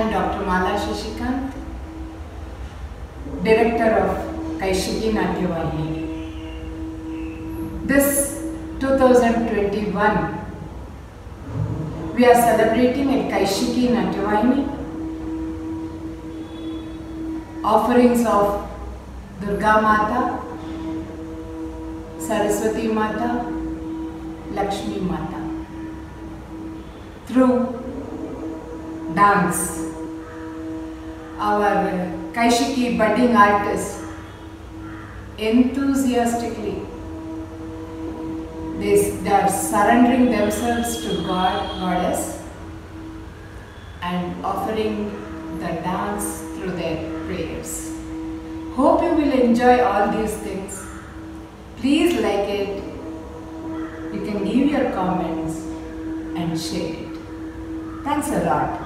am Dr. Mala Shashikant, Director of Kaishiki Natyavahini. This 2021, we are celebrating at Kaishiki Natyavahini offerings of Durga Mata, Saraswati Mata, Lakshmi Mata. Through dance, our Kaishiki budding artists enthusiastically they are surrendering themselves to God, Goddess, and offering the dance through their prayers. Hope you will enjoy all these things. Please like it. You can give your comments and share it. Thanks a lot.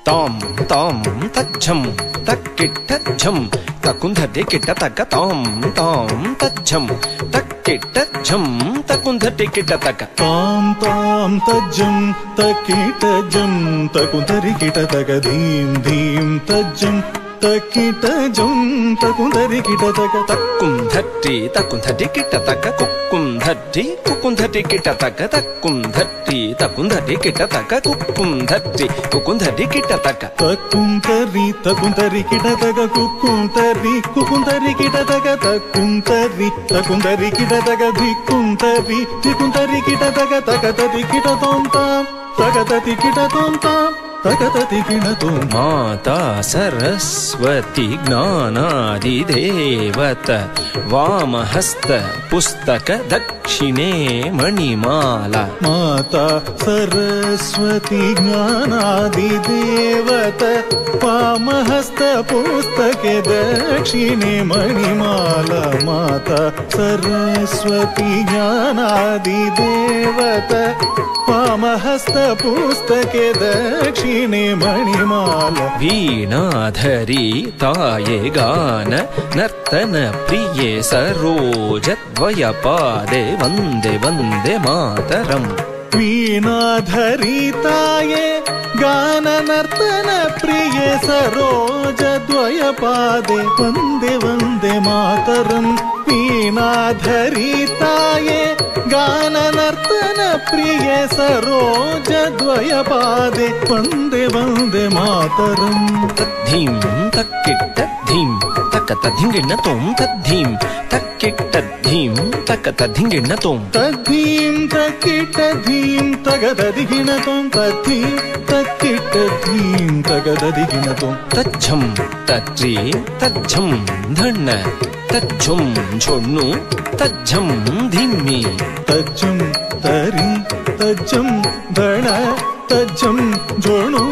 Tom tom tacham takitacham takundhade kita taka tom tom tacham takitacham takundhade kita taka tom tom tajam takitajam takundhari kita taka dhim dhim tajam takitajam takundhari kita taka takundhari kita taka kukundhari kita taka takundhari kita taka kukundhari kita taka takuntari kita taka kukundari kita taka takuntari kita taka dhikuntari kita taka takatati kita tom tam takatati kita tom tam takatati kita tom. Mata Saraswati Gnanadi Devata Vamahasta Pustaka Dakshine Manimala. Mata Saraswati Gnanadi Devata Vamahasta Pustake Dakshine Manimala. Mata Saraswati Gnanadi Devata Vamahasta Pustake Dakshine Manimala. Veenadhari Taye Gana Nartana Priye Saroja Dvayapade Vande Vande Mataram. Veenadhari Taye Gana Nartana Priye Saroja Dvayapade Vande Vande Mataram. Veenadhari Taye Gana Nartana Priye Saroja Dvayapade Vande Vande Mataram. Tadhim takitta dhim takata dhingina tom tadhim takitta dhim takata dhingina tom tadhim takitta dhim takata dhingina tom tadhim takitta dhim takata dhingina tom. Tajam tatri tajam dhanna tajum chhodnu tajam dhimi tajam tari tajam dhana tajam jhodnu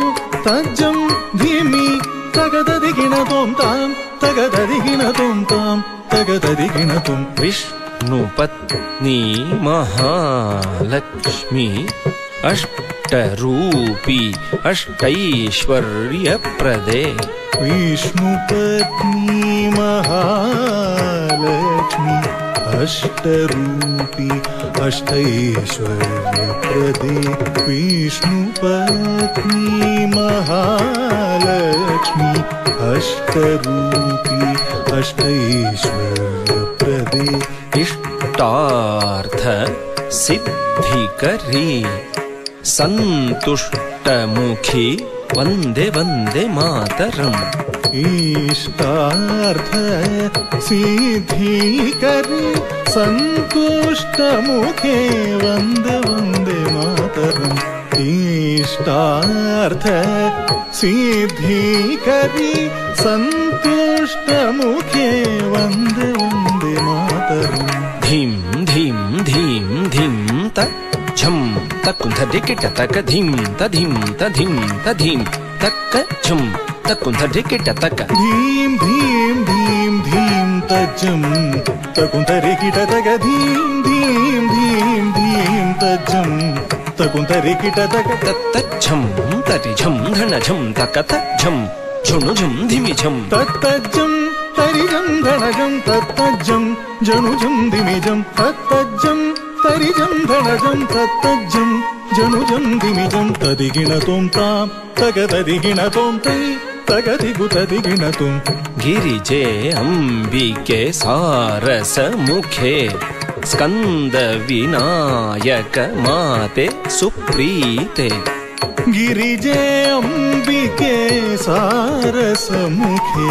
tajam dhimi takata dhingina tom tam takata dhingina tom tam takata dhingina tom. Vishnu Patni Mahalakshmi Ashtarupi Ashtaishwarya Prade. Vishnu Patni Mahalakshmi Ashtarupi Ashtaishwarya Prade. Vishnu Patni Mahalakshmi Ashtarupi Ashtaishwarya Prade. Ishtartha Siddhikari Santushtamukhi Vande Vande Mataram. Ishtartha Siddhikari Santushtamukhe Vande Vande Mataram. Ishtartha Siddhikari Santushtamukhe Vande Vande Mataram. Dhim dhim dhim dhim tajam takundhari kita taka dhim tadhim tadhim tadhim takacham takundhari kita taka dhim dhim dhim dhim tajam takundhari kita taka dhim dhim dhim dhim tajam तकुंतरी किट तक तत्तझं तरिझं धनझं तकतझं झुणुझं धिमिझं तत्तझं तरिझं धनझं तत्तझं झुणुझं धिमिझं तत्तझं तरिझं धनझं तत्तझं झुणुझं धिमिझं तदिगिणतों तां तगतदिगिणतों तै तगदिगुतदिगिणतों गिरिजे अंबिके सारस मुखे स्कंद विनायक माते सुप्रीते गिरिजे अंबिके सारस मुखे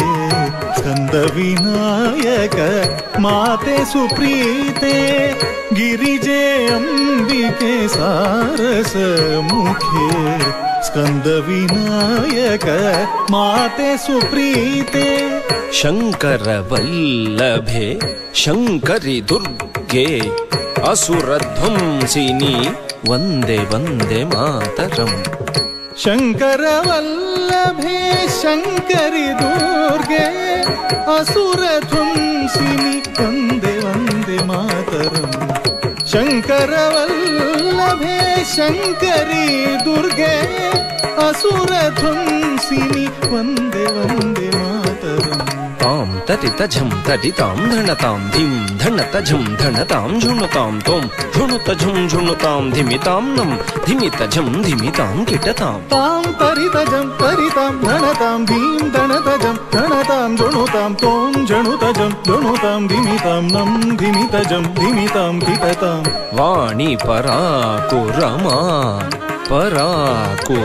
स्कंद विनायक माते सुप्रीते गिरिजे अंबिके सारस मुखे स्कंद विनायक माते सुप्रीते शंकर वल्लभे शंकरि दुर्गे असुरध्वंसिनी वंदे वंदे मातरम् शंकर वल्लभे शंकरि दुर्गे असुरध्वंसिनी वंदे वंदे मातरम् शंकर वल्लभे शंकरि दुर्गे असुरध्वंसिनी वंदे वंदे मातरम् तां तटितझं तटितां धनतां धीं धनतझं धनतां झुणुतां तों झुणुतझं झुणुतां धिमितां नं धिमितझं धिमितां किटतां तां तरितझं तरितां धनतां धीं धनतझं धनतां झुणुतां तों झुणुतझं झुणुतां धिमितां नं धिमितझं धिमितां किटतां वाणी पराको रमा पराको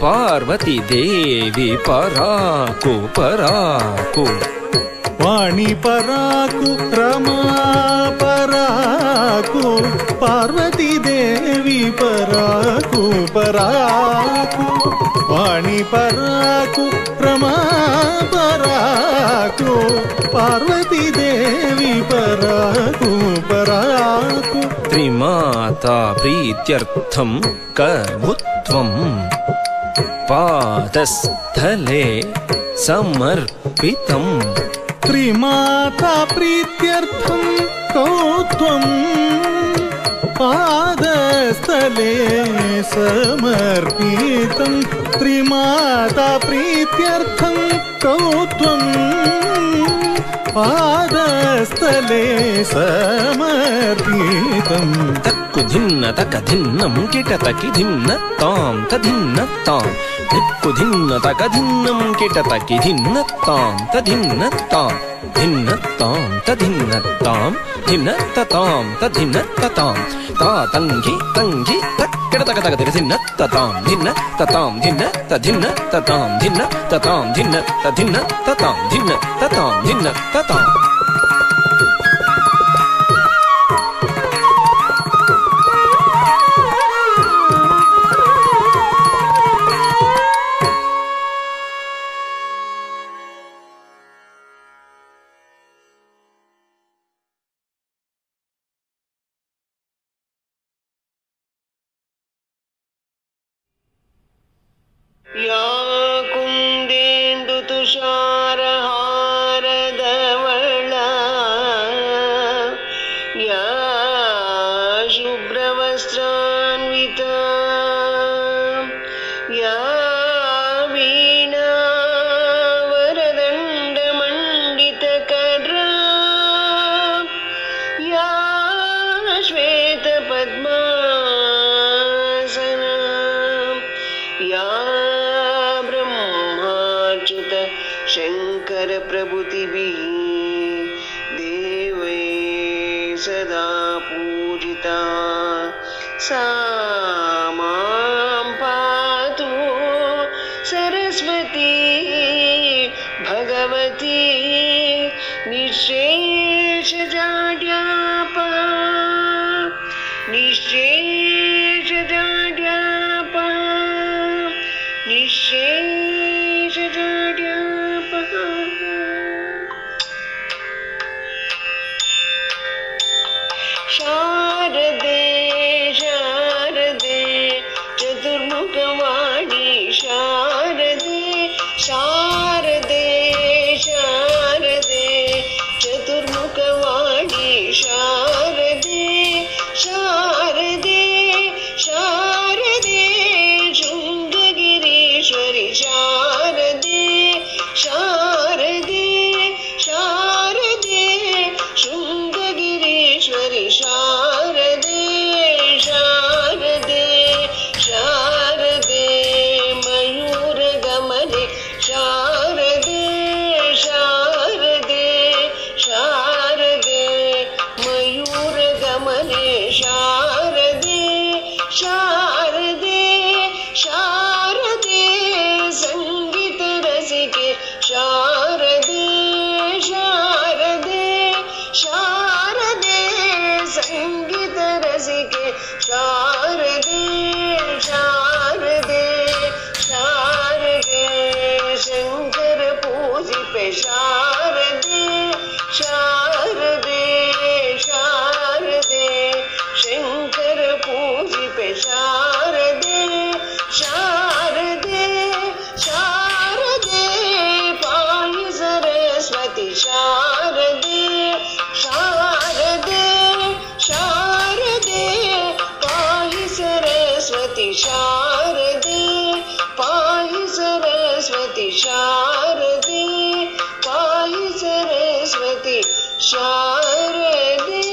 पार्वती देवी पराको पराको वाणी पराको रमा पराको पार्वती देवी पराको पराको वाणी पराको रमा पराको पार्वती देवी पराको पराको त्रिमाता प्रीत्यर्थं कबुत्वं पादस्थले समर्पितं त्रिमाता प्रीत्यर्थं कौत्वं पादस्थले समर्पितं त्रिमाता प्रीत्यर्थं कौत्वं पादस्थले समर्पितं तक्कुधिन्न तकधिन्नं किटतकिधिन्न तां तधिन्न तां तक्कुधिन्न तकधिन्नं किटतकिधिन्न तां तधिन्न तां धिन्न तां तधिन्न तां धिन्न ततां तधिन्न ततां तातंगि तंगि तक्किटतकतकधिन्न ततां धिन्न ततां धिन्न तधिन्न ततां धिन्न ततां धिन्न तधिन्न ततां धिन्न ततां धिन्न ततां या कुन्देन्दु तुषारहारधवला या शुभ्रवस्त्रान्विता या वीणा वरदण्डमण्डितकरा या श्वेतपद्मासना या ब्रह्माच्युत शंकर प्रभृतिभिः देवैः सदा पूजिता सा मां पातु सरस्वती भगवती निःशेषजाड्यापा निःशेषजाड्यापा निःशेषजाड्यापा शारदे शारदे चतुर्मुखवाणी शारदे शारदे शारदे चतुर्मुखवाणी पूजिपे शारदे शारदे शारदे शंकर पूजिपे शारदे शारदे शारदे पाहि सरस्वती शारदे शारदे शारदे पाहि सरस्वती शारदे पाहि सरस्वती शारदे पाहि सरस्वती शारदे।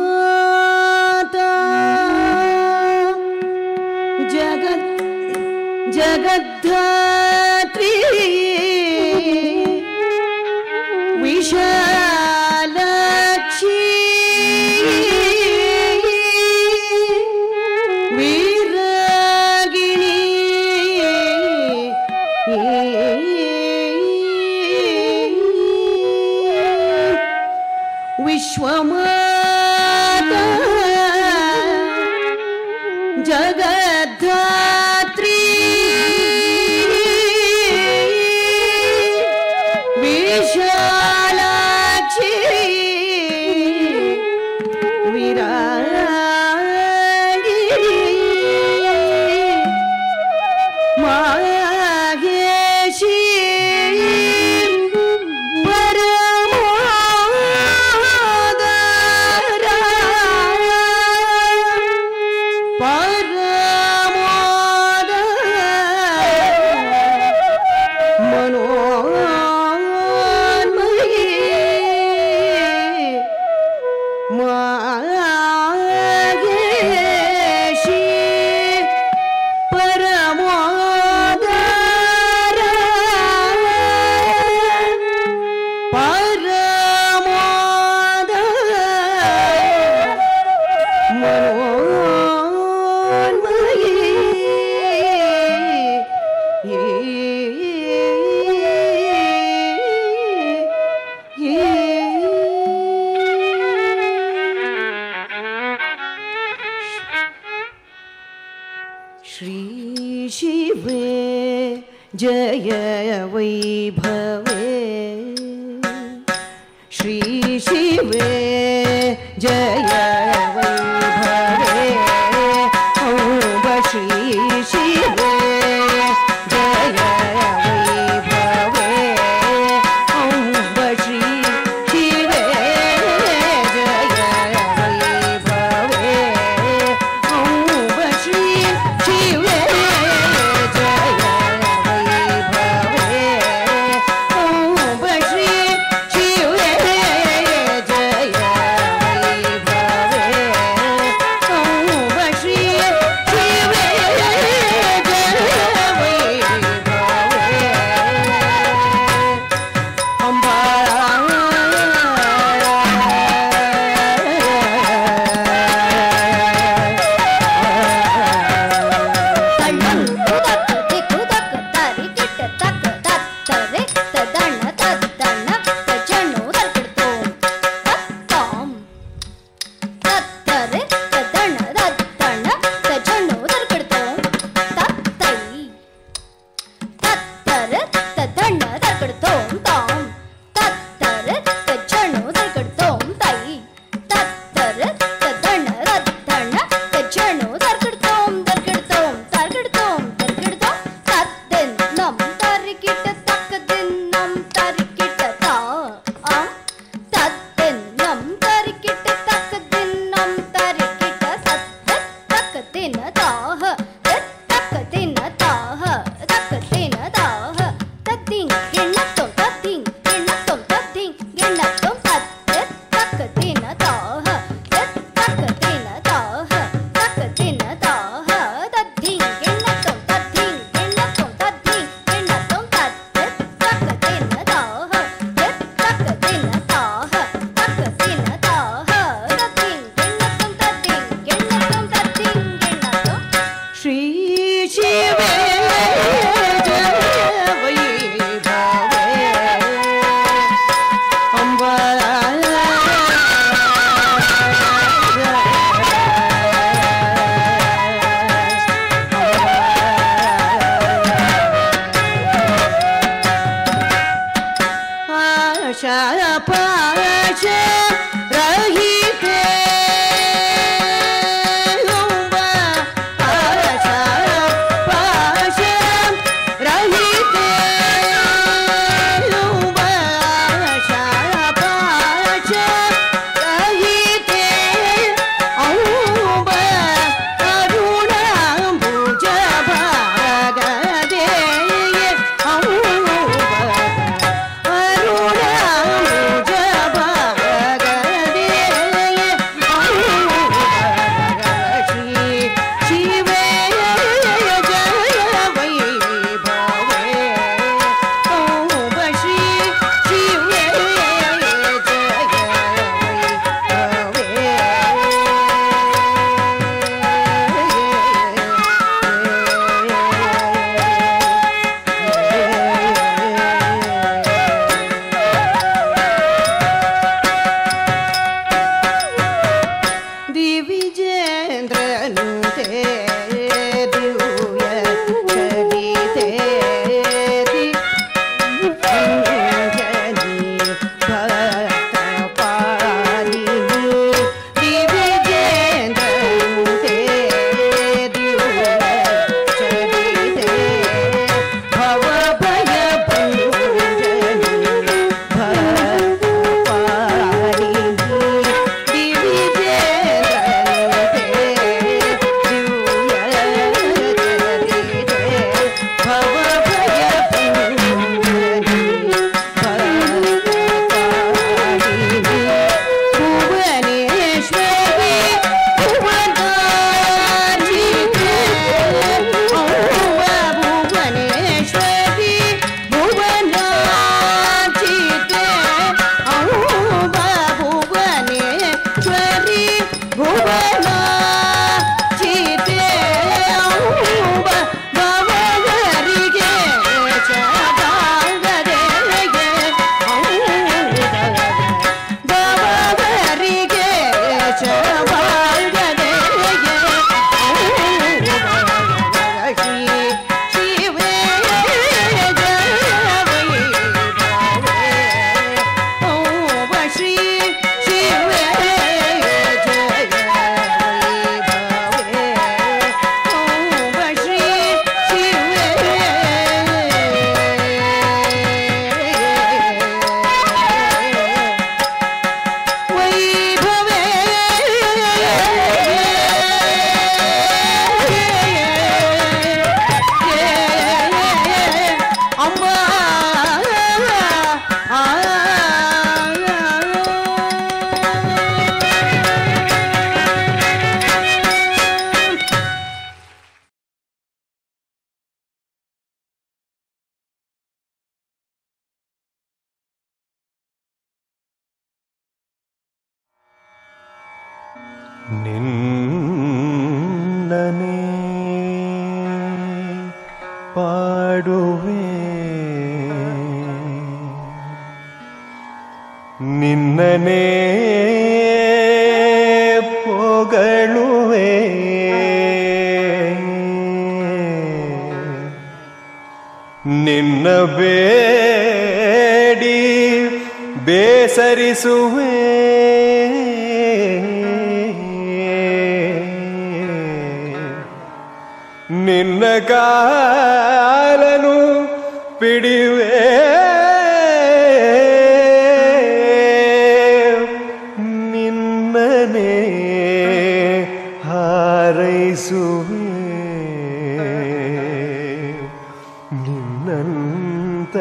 विश्वमाता जगद्धात्री विशालाक्षी वीरागिणी विश्वमाता जगद्धात्री विशालाक्षी विरागिणी माहेशी श्री शिवे जय वैभवे श्री शिवे जय वैभवे अम्ब श्री शिवे जय वैभवे अम्ब श्री शिवे जय वैभवे अम्ब श्री शिवे जय वैभवे अम्ब श्री शिवे जय वैभवे ನಿನ್ನನೆ ಪಾಡುವೆ ನಿನ್ನನೆ ಪೊಗಳುವೆ ನಿನ್ನ ಬೇಡಿ ಬೇಸರಿಸುವೆ ನಿನ್ನ ಕಾಲನು ಪಿಡಿವೆ ನಿನ್ನನೆ ಹಾರೈಸುವೆ ನಿನ್ನಂತ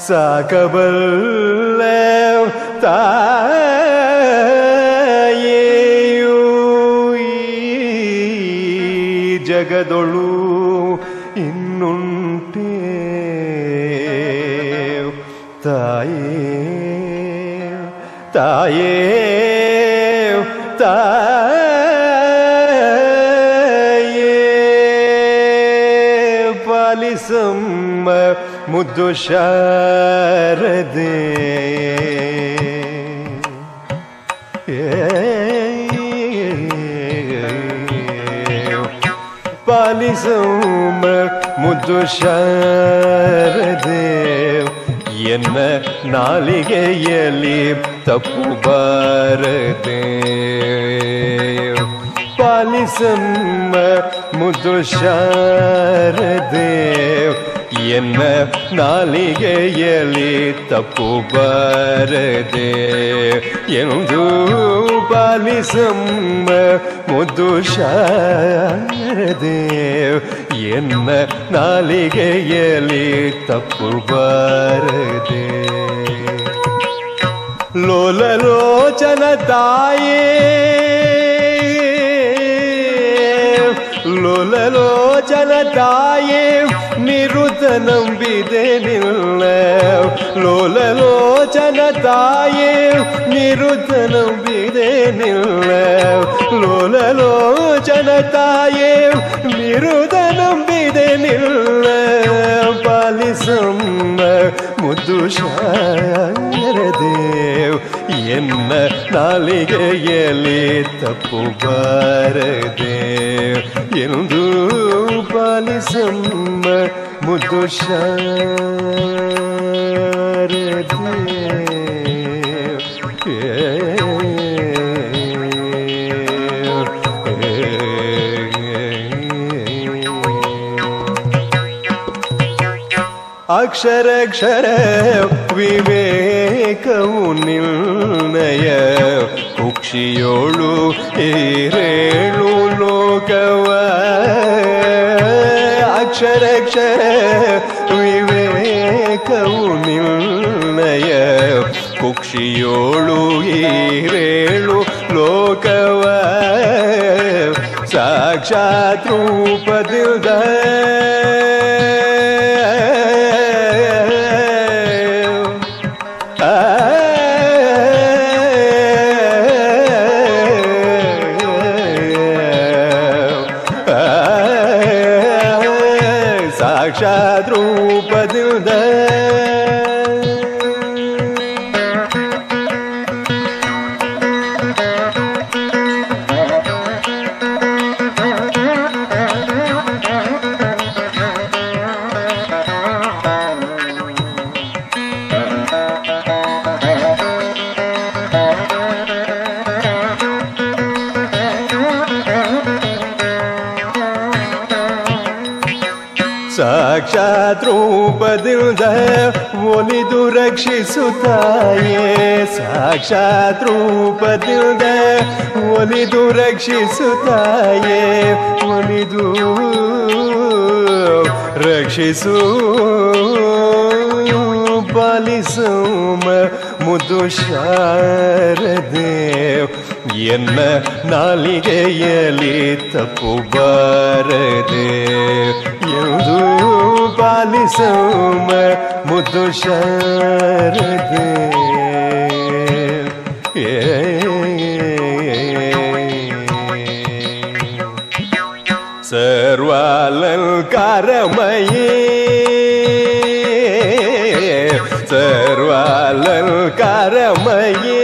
ಸಾಕಬಲ್ಲ ತಾಯೇಯು ಈ ಜಗದೊಳು ಇನ್ನುಂಟೆ ತಾಯೇ ತಾಯೇ ತಾಯೇ ಪಾಲಿಸಮ್ಮ ಮುದ್ದು ಶಾರದೆ ಪಾಲಿಸಮ್ಮ ಮುದ್ದು ಶಾರದೆ ಎನ್ನ ನಾಲಿಗೆಯಲ್ಲಿ ತಪ್ಪು ಬಾರದೆ ಪಾಲಿಸಮ್ಮ ಮುದ್ದು ಶಾರದೆ ಎನ್ನ ನಾಲಿಗೆಯಲ್ಲಿ ತಪ್ಪು ಬಾರದೆ ಎಂದು ಪಾಲಿಸಮ್ಮ ಮುದ್ದು ಶಾರದೆ ಎನ್ನ ನಾಲಿಗೆಯಲ್ಲಿ ತಪ್ಪು ಬಾರದೆ ಲೋಲಲೋಚನ ತಾಯೇ ಲೋಲಲೋಚನ ತಾಯೇ ನಿರುತ ನಂಬಿದೆ ನಿಲ್ಲ ಲೋಲಲೋಚನ ತಾಯೇ ನಿರುತ ನಂಬಿದೆ ನಿಲ್ಲ ಲೋಲಲೋಚನ ತಾಯೇ ನಿರುತ ನಂಬಿದೆ ನಿಲ್ಲ ಪಾಲಿಸಮ್ಮ ಮುದ್ದು ಶಾರದೆ ಎನ್ನ ನಾಲಿಗೆಯಲ್ಲಿ ತಪ್ಪು ಬಾರದೆ ಎಂದು ಪಾಲಿಸಮ್ಮ ಮುದ್ದು ಶಾರದೆ ಅಕ್ಷರಕ್ಷರ ವಿವೇಕವು ನಿರ್ಣಯ ಕುಕ್ಷಿಯೋಳು ಏರೇಳು ಲೋಕವ ಅಕ್ಷರಕ್ಷರ ವಿವೇಕವು ನಿರ್ಣಯ ಕುಕ್ಷಿಯೋಳು ಏರೇಳು ಲೋಕವ ಸಾಕ್ಷಾತ್ ರೂಪದಿಂದ ಸಾಕ್ಷಾತ್ ರೂಪದಿಂದ ಸಾಕ್ಷಾತ್ ರೂಪದಿಂದ ಒಲಿದು ರಕ್ಷಿಸುತ್ತಾಯೇ ಸಾಕ್ಷಾತ್ ರೂಪದಿಂದ ಒಲಿದು ರಕ್ಷಿಸುತ್ತಾಯೇ ಒಲಿದು ರಕ್ಷಿಸು ಪಾಲಿಸುಮ ಮುದ್ದು ಶಾರದೆ ಎನ್ನ ನಾಲಿಗೆಯಲ್ಲಿ ತಪ್ಪು ಬಾರದೆ ಎಂದು ಪಾಲಿಸುಮ ಮುದ್ದು ಶಾರದೆ सर्वालङ्कारमये सर्वालङ्कारमये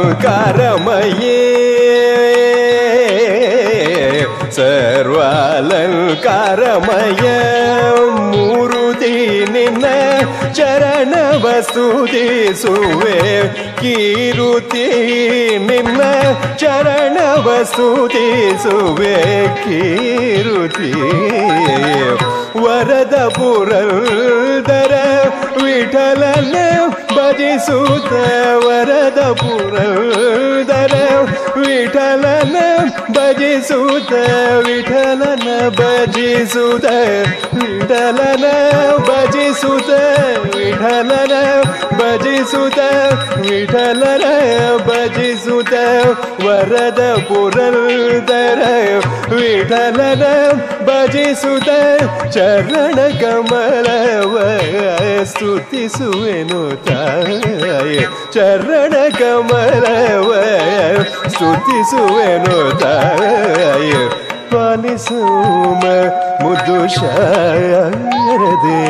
सर्वालङ्कारमये सर्वालङ्कारमय ಮೂರುತಿ ನಿನ್ನ ಚರಣವ ಸ್ತುತಿಸುವೆ ಕೀರುತಿ ನಿನ್ನ ಚರಣವ ಸ್ತುತಿಸುವೆ ಕೀರುತಿ ವರದ ಪುರಂದರ ವಿಠಲನ ಭಜಿಸುತ್ತ ವರದ ಪುರಂದರ ವಿಠಲನ ಭಜಿಸುತ್ತ ವಿಠಲನ ಭಜಿಸುತ್ತ ವಿಠಲನ ಭಜಿಸುತ್ತ ವಿಠಲನ ಭಜಿಸುತ್ತ ವಿಠಲನ ಭಜಿಸುತ್ತ ವರದ ಪುರಂದರ ವಿಠಲನ ಭಜಿಸುತ್ತ ಚರಣ ಕಮಲವ ಸ್ತುತಿಸುವೆನು ತಾಯೇ ಚರಣ ಕಮಲವ ಸ್ತುತಿಸುವೆನು ತಾಯೇ ಪಾಲಿಸುಮ ಮುದ್ದು ಶಾರದೆ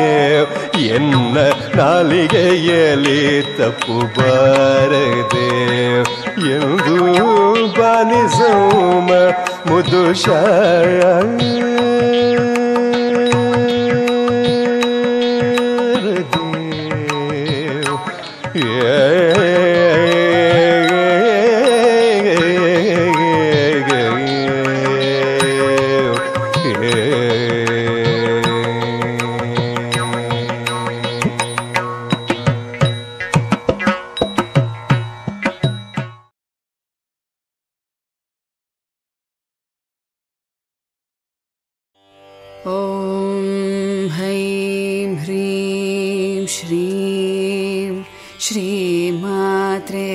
ಎನ್ನ ನಾಲಿಗೆಯಲ್ಲಿ ತಪ್ಪು ಬಾರದೆ ಎಂದು ಪಾಲಿಸುಮ ಮುದ್ದು ಶಾರದೆ श्रीमात्रे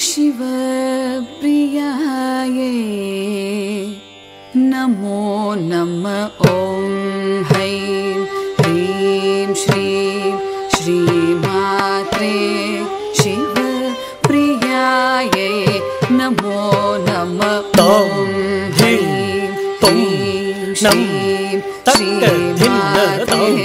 शिवप्रियाये नमो नमः। ॐ हैं ह्रीं श्रीं श्रीमात्रे शिवप्रियाये नमो नमः। ॐ हैं ह्रीं श्रीं श्रीमात्रे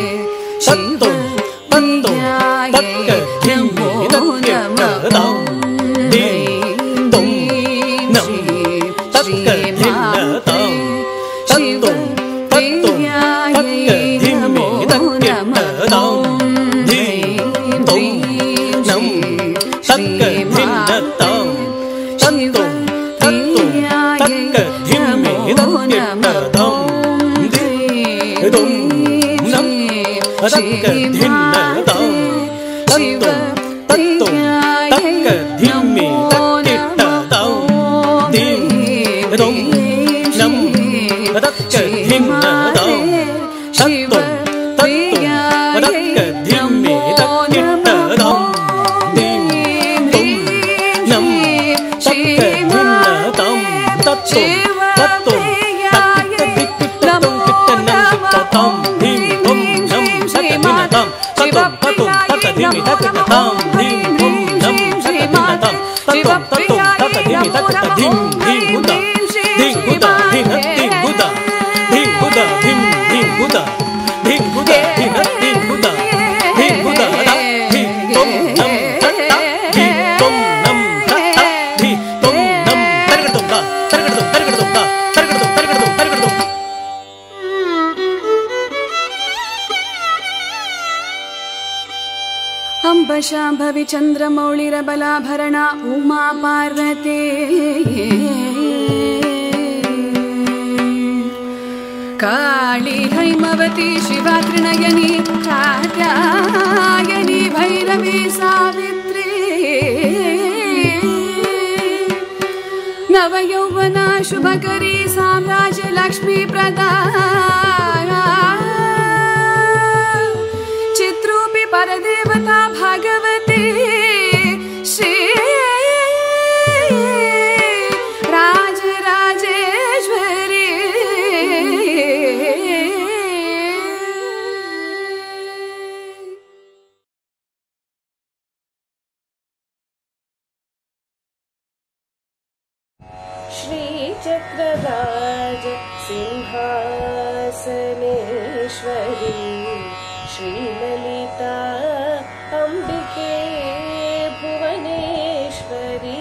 शाम्भवी चन्द्रमौळिरबलाभरणा उमा पार्वती काली हैमवती शिवा त्रिनयनी कात्यायनी भैरवी सावित्री नवयौवना शुभकरी साम्राज्य लक्ष्मी प्रदा परदेवता भगवती श्री राजराजेश्वरी श्रीचक्रराज सिंहासनेश्वरी श्रीललिता अंबिके भुवनेश्वरी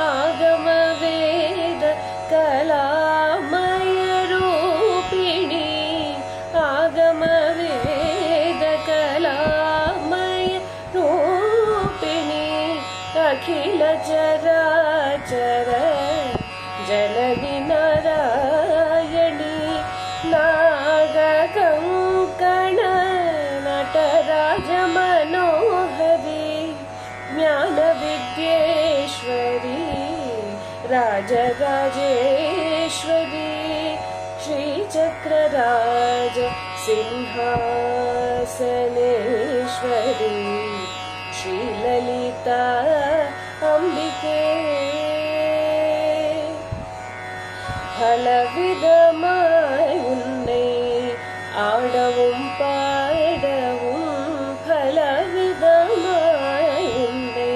आगमवेद कलामय रूपिणी आगमवेद कलामय रूपिणी अखिल चराचर जननी नारायणी नागकङ्कण नटराज मनोहरी ज्ञानविद्येश्वरी राजराजेश्वरी श्रीचक्रराज सिंहासनेश्वरी श्रीललिता अंबिके பலவிதமாய் உன்னை ஆடவும் பாடவும் பலவிதமாய் உன்னை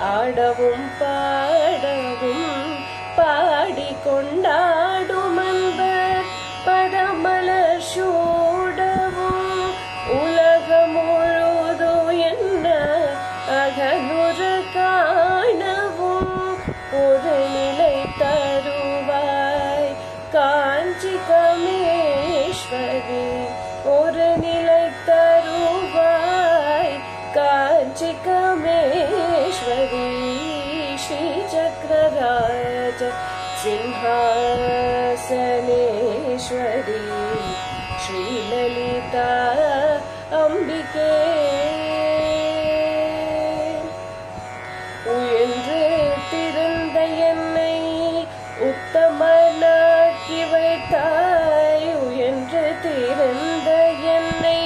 ஆடவும் பாடவும் பாடிக்கொண்டாடும் அன்பர் பதமலர் சூடவும் உலகம் முழுதும் என்ன அகலுற காணவும் ஒரு நிலை தருவாய் காஞ்சி கமேஸ்வரி ஒரு நிலை தருவாய் காஞ்சி கமேஸ்வரி ஸ்ரீசக்கரராஜ சிம்ஹாசனேஸ்வரி ஸ்ரீலலிதா அம்பிகே உயர்ந்து திறந்த என்னை உத்தமனாக்கி வைத்தாய் உயர்ந்து திறந்த என்னை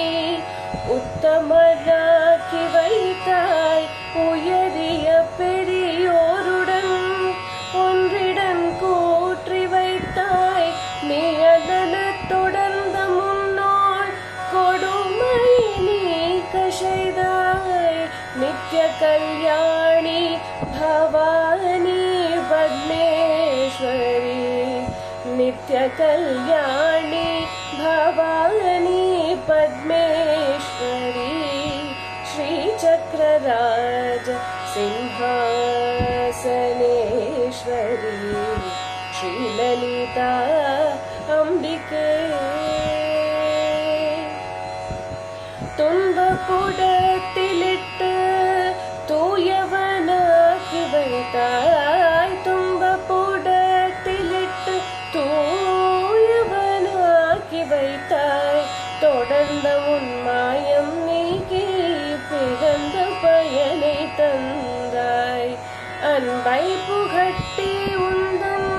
உத்தமனாக்கி வைத்தாய் உயரிய பெரியோருடன் ஒன்றிடன் கூற்றி வைத்தாய் நீ அதன தொடர்ந்த முன்னோள் கொடுமை நீக்க செய்தாய் நித்ய கல்யாணி भवानी पद्मेश्वरी नित्य कल्याणी भवानी पद्मेश्वरी श्रीचक्रराज सिंहासनेश्वरी श्रीललिता अंबिके துன்பப்புடத்திலிட்டு தூயவனாக்கி வைத்தாய் துன்பப்புடத்திலிட்டு தூயவனாக்கி வைத்தாய் தொடர்ந்த உன் மாயம் நீக்கி பிறந்த பயனை தந்தாய் அன்பை புகட்டி உந்தன்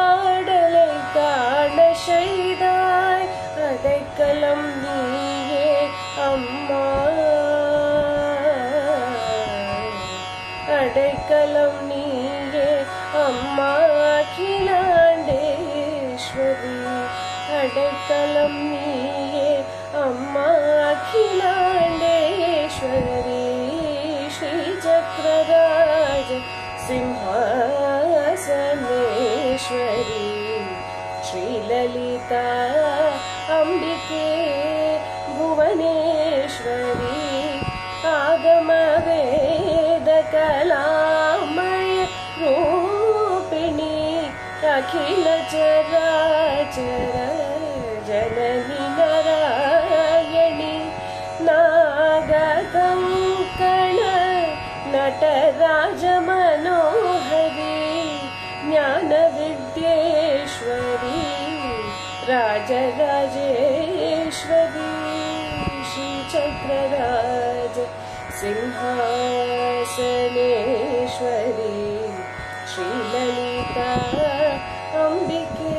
ஆடலை காண செய்தாய் அடைக்கலம் நீயே அம்மா அடைக்கலம் நீயே அம்மா அகிலாண்டேஸ்வரி அடைக்கலம் நீயே அம்மா அகிலாண்டேஸ்வரி ஸ்ரீசக்கரராஜ சிம்ஹாசனேஸ்வரி श्रीललिता अंबिके भुवनेश्वरी आगमवेद कलामय रूपिणी अखिल चराचर जननी नारायणी नागकङ्कण नटराज मनोहरी ज्ञानविद्येश्वरी राजराजेश्वरी श्रीचक्रराज सिंहासनेश्वरी श्रीललिता अंबिके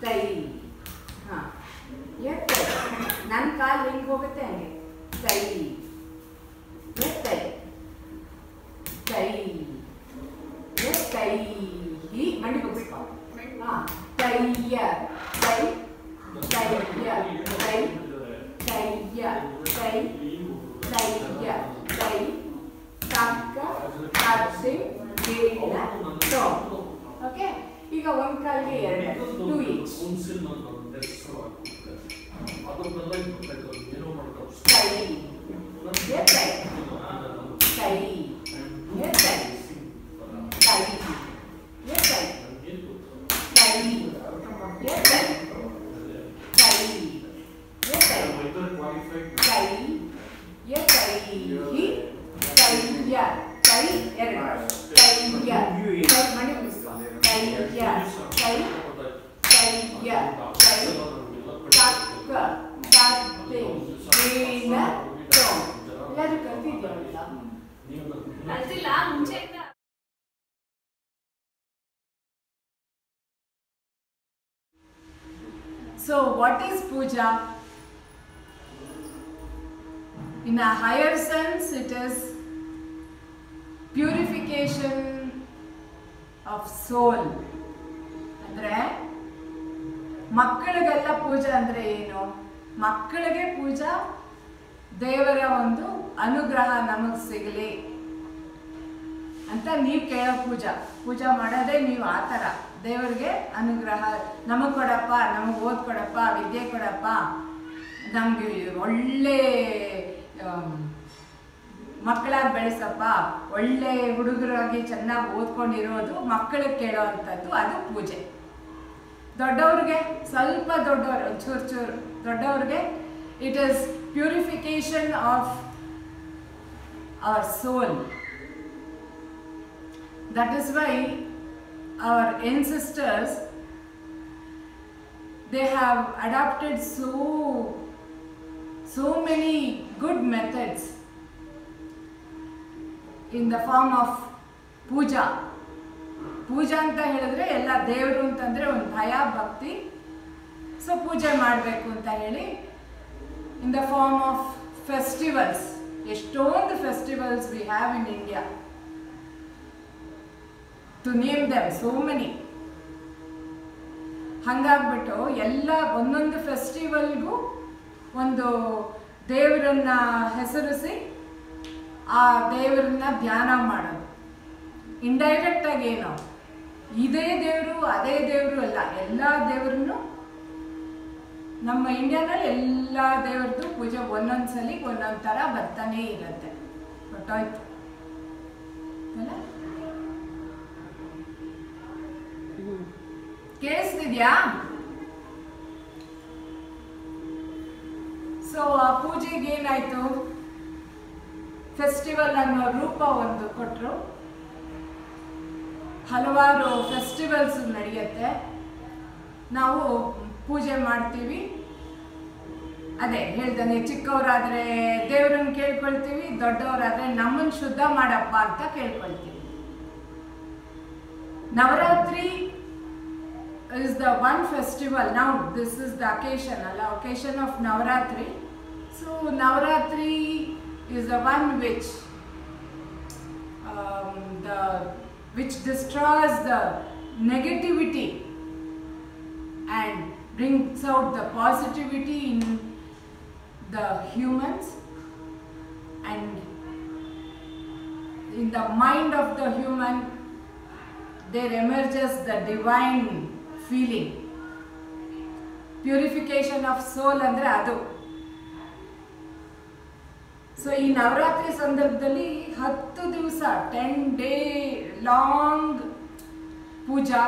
ತೈ ಹಾಂ ಎತ್ತೈ ನನ್ನ ಕಾಲು ಹೆಂಗೆ ಹೋಗುತ್ತೆ ಹಂಗೆ ತೈ ಎತ್ತೈ ತೈ ಎತ್ತೈ ಈ ಮಂಡಿ ಹೋಗ್ಬೇಕು ಹಾಂ ತೈಯ ತೈ ತೈಯ ತೈ ತೈಯ ತೈ ತೈಯ ತೈ ತಕ್ಕ ತರ್ಸಿ ಬೇಡ ಟೋ ಓಕೆ ಈಗ ಒಂದು ಕಾಲಿಗೆ ಎರಡು 2 ಈಚ್ ತೈ ಎತ್ತೈ ತೈ ಎತ್ತೈ ತೈ ಎತ್ತೈ ತೈ ಎತ್ತೈ ತೈ ಎತ್ತೈ ತೈ ಎತ್ತೈ ಹಿ ತೈಯ ತೈ ಎರಡು ತೈಯ ತೈ ಮಣಿ ಮುಗಿಸ್ಕೊ ತೈಯ ತೈ ತೈಯ ತೈ ತಕ್ಕ ತತ್ತೆ ಏನ ಟೋ ಎಲ್ಲರೂ ಕಲ್ತಿದ್ಯಲ್ಲ ಕಲ್ತಿಲ್ಲ ಮುಂಚೆ So what is puja? In a higher sense, it is purification of soul. ಅಂದ್ರೆ ಮಕ್ಕಳಿಗೆಲ್ಲ ಪೂಜಾ ಅಂದ್ರೆ ಏನು? ಮಕ್ಕಳಿಗೆ ಪೂಜಾ ದೇವರ ಒಂದು ಅನುಗ್ರಹ ನಮಗೆ ಸಿಗಲಿ ಅಂತ ನೀವು ಕೇಳೋ ಪೂಜಾ ಮಾಡೋದೇ ನೀವು ಆ ಥರ ದೇವರಿಗೆ ಅನುಗ್ರಹ ನಮಗೆ ಕೊಡಪ್ಪ, ನಮಗೆ ಓದ್ ಕೊಡಪ್ಪ, ವಿದ್ಯೆ ಕೊಡಪ್ಪ, ನಮಗೆ ಒಳ್ಳೆ ಮಕ್ಕಳಾಗಿ ಬೆಳೆಸಪ್ಪ, ಒಳ್ಳೆ ಹುಡುಗರಾಗಿ ಚೆನ್ನಾಗಿ ಓದ್ಕೊಂಡಿರೋದು ಮಕ್ಕಳಿಗೆ ಕೇಳೋ ಅಂಥದ್ದು, ಅದು ಪೂಜೆ. ದೊಡ್ಡವ್ರಿಗೆ ಸ್ವಲ್ಪ ದೊಡ್ಡವರು ಚೂರು ದೊಡ್ಡವ್ರಿಗೆ it is purification of our soul. That is why our ancestors, they have adopted so many good methods in the form of puja. ಪೂಜಾ ಅಂತ ಹೇಳಿದ್ರೆ ಎಲ್ಲ ದೇವರು ಅಂತಂದರೆ ಒಂದು ಭಯ ಭಕ್ತಿ, ಸೊ ಪೂಜೆ ಮಾಡಬೇಕು ಅಂತ ಹೇಳಿ in the form of festivals. ಎಷ್ಟೊಂದು festivals we have in India, to name them so many. ಹಾಗಾಗ್ಬಿಟ್ಟು ಎಲ್ಲ ಒಂದೊಂದು ಫೆಸ್ಟಿವಲ್ಗೂ ಒಂದು ದೇವರನ್ನ ಹೆಸರಿಸಿ ಆ ದೇವರನ್ನ ಧ್ಯಾನ ಮಾಡೋದು. ಇಂಡೈರೆಕ್ಟಾಗಿ ಏನೋ ಇದೇ ದೇವರು ಅದೇ ದೇವರು ಅಲ್ಲ, ಎಲ್ಲ ದೇವರನ್ನು ನಮ್ಮ ಇಂಡಿಯಾದಲ್ಲಿ ಎಲ್ಲ ದೇವ್ರದ್ದು ಪೂಜೆ ಒಂದೊಂದು ಸಲ ಒಂದೊಂದು ಥರ ಬರ್ತಾನೇ ಇರುತ್ತೆ. ಗೊತ್ತಾಯ್ತು ಅಲ್ಲ? ಕೇಳಿಸ್ತಿದ್ಯಾ? ಸೊ ಆ ಪೂಜೆಗೆ ಏನಾಯ್ತು, ಫೆಸ್ಟಿವಲ್ ಅನ್ನೋ ರೂಪ ಒಂದು ಕೊಟ್ಟರು. ಹಲವಾರು ಫೆಸ್ಟಿವಲ್ಸ್ ನಡೆಯುತ್ತೆ, ನಾವು ಪೂಜೆ ಮಾಡ್ತೀವಿ. ಅದೇ ಹೇಳ್ದಾನೆ, ಚಿಕ್ಕವರಾದರೆ ದೇವ್ರನ್ನ ಕೇಳ್ಕೊಳ್ತೀವಿ, ದೊಡ್ಡವರಾದರೆ ನಮ್ಮನ್ನು ಶುದ್ಧ ಮಾಡಪ್ಪ ಅಂತ ಕೇಳ್ಕೊಳ್ತೀವಿ. Navratri is the one festival. Now this is the occasion of Navaratri. So Navaratri is the one which destroys the negativity and brings out the positivity in the humans, and in the mind of the human there emerges the divine feeling. Purification of soul ಅಂದ್ರೆ ಅದು. So ಈ ನವರಾತ್ರಿ ಸಂದರ್ಭದಲ್ಲಿ 10 ದಿವಸ 10 day long puja,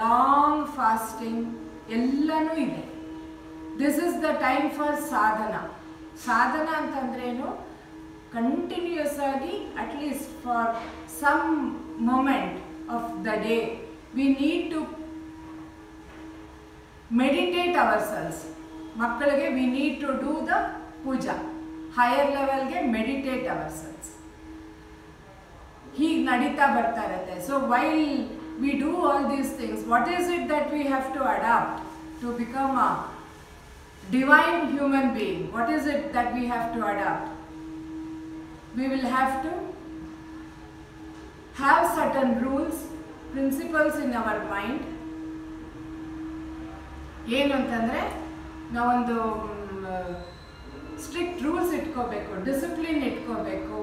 long fasting ಎಲ್ಲನೂ ಇದೆ. This is the time for sadhana. Sadhana ಅಂತಂದ್ರೇನು, continuous ಆಗಿ at least for some moment of the day we need to meditate ourselves. ಮಕ್ಕಳಿಗೆ we need to do the puja. higher level ಗೆ meditate ourselves. ಹೀಗೆ ನಡೀತಾ ಬರ್ತಾ ಇರುತ್ತೆ. So while we do all these things, what is it that we have to adapt to become a divine human being? What is it that we have to adapt? We will have to have certain rules, principles in our mind. ಏನು ಅಂತಂದರೆ ನಾವೊಂದು strict rules ಇಟ್ಕೋಬೇಕು, discipline ಇಟ್ಕೋಬೇಕು.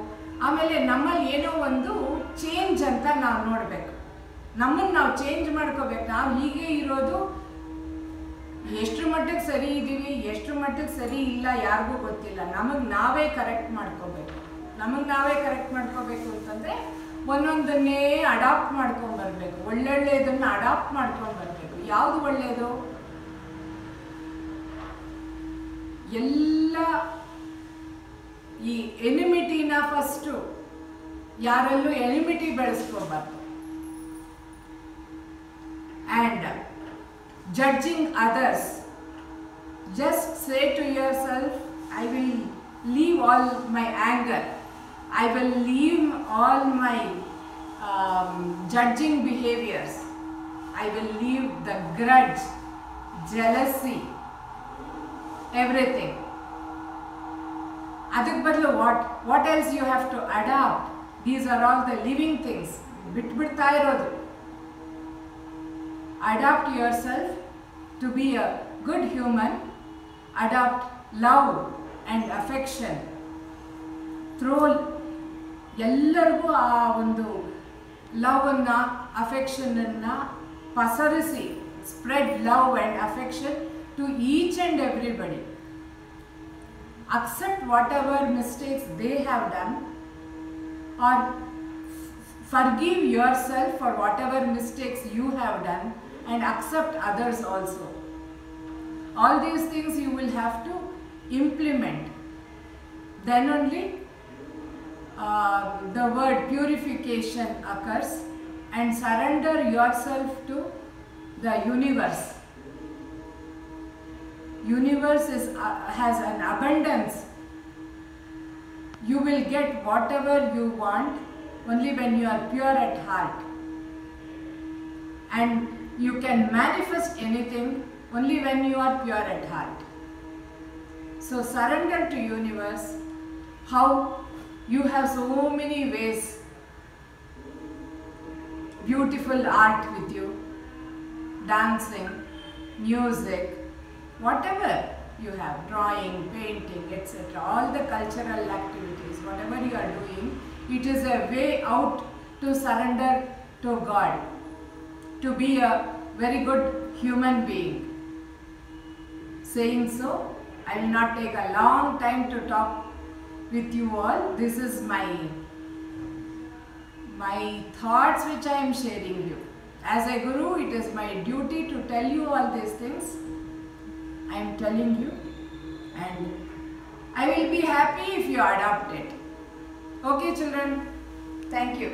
ಆಮೇಲೆ ನಮ್ಮಲ್ಲಿ ಏನೋ ಒಂದು change ಅಂತ ನಾವು ನೋಡಬೇಕು, ನಮ್ಮನ್ನು ನಾವು ಚೇಂಜ್ ಮಾಡ್ಕೋಬೇಕು. ನಾವು ಹೀಗೆ ಇರೋದು ಎಷ್ಟರ ಮಟ್ಟಿಗೆ ಸರಿ ಇದ್ದೀವಿ, ಎಷ್ಟರ ಮಟ್ಟಿಗೆ ಸರಿ ಇಲ್ಲ ಯಾರಿಗೂ ಗೊತ್ತಿಲ್ಲ. ನಮಗೆ ನಾವೇ ಕರೆಕ್ಟ್ ಮಾಡ್ಕೋಬೇಕು. ನಮಗೆ ನಾವೇ ಕರೆಕ್ಟ್ ಮಾಡ್ಕೋಬೇಕು ಅಂತಂದರೆ ಒಂದೊಂದನ್ನೇ ಅಡಾಪ್ಟ್ ಮಾಡ್ಕೊಂಬರ್ಬೇಕು. ಒಳ್ಳೊಳ್ಳೆಯದನ್ನು ಅಡಾಪ್ಟ್ ಮಾಡ್ಕೊಂಬರ್ಬೇಕು. ಯಾವುದು ಒಳ್ಳೆಯದು? ಎಲ್ಲ ಈ ಎನಿಮಿಟಿನ ಫಸ್ಟು ಯಾರಲ್ಲೂ ಎನಿಮಿಟಿ ಬೆಳೆಸ್ಕೋಬಾರ್ದು. And judging others, just say to yourself, I will leave all my anger, I will leave all my judging behaviors, I will leave the grudge, jealousy, everything. Adak badlu what else you have to adapt? These are all the living things. Bitbitta irodu. Adapt yourself to be a good human. Adopt love and affection. Through ಎಲ್ಲರಿಗೂ ಆ ಒಂದು ಲವನ್ನು, ಅಫೆಕ್ಷನನ್ನು ಪಸರಿಸಿ, spread love and affection to each and everybody. Accept whatever mistakes they have done, or forgive yourself for whatever mistakes you have done, and accept others also. All these things you will have to implement. Then only the word purification occurs, and surrender yourself to the universe. Universe has an abundance. You will get whatever you want only when you are pure at heart. And you can manifest anything only when you are pure at heart. So surrender to universe. How you have so many ways. Beautiful art with you, dancing, music, whatever you have, drawing, painting, etc. All the cultural activities, whatever you are doing, it is a way out to surrender to God, to be a very good human being. Saying so, I will not take a long time to talk with you all. This is my thoughts which I am sharing you. As a guru, it is my duty to tell you all these things. I am telling you, and I will be happy if you adopt it. Okay children, thank you.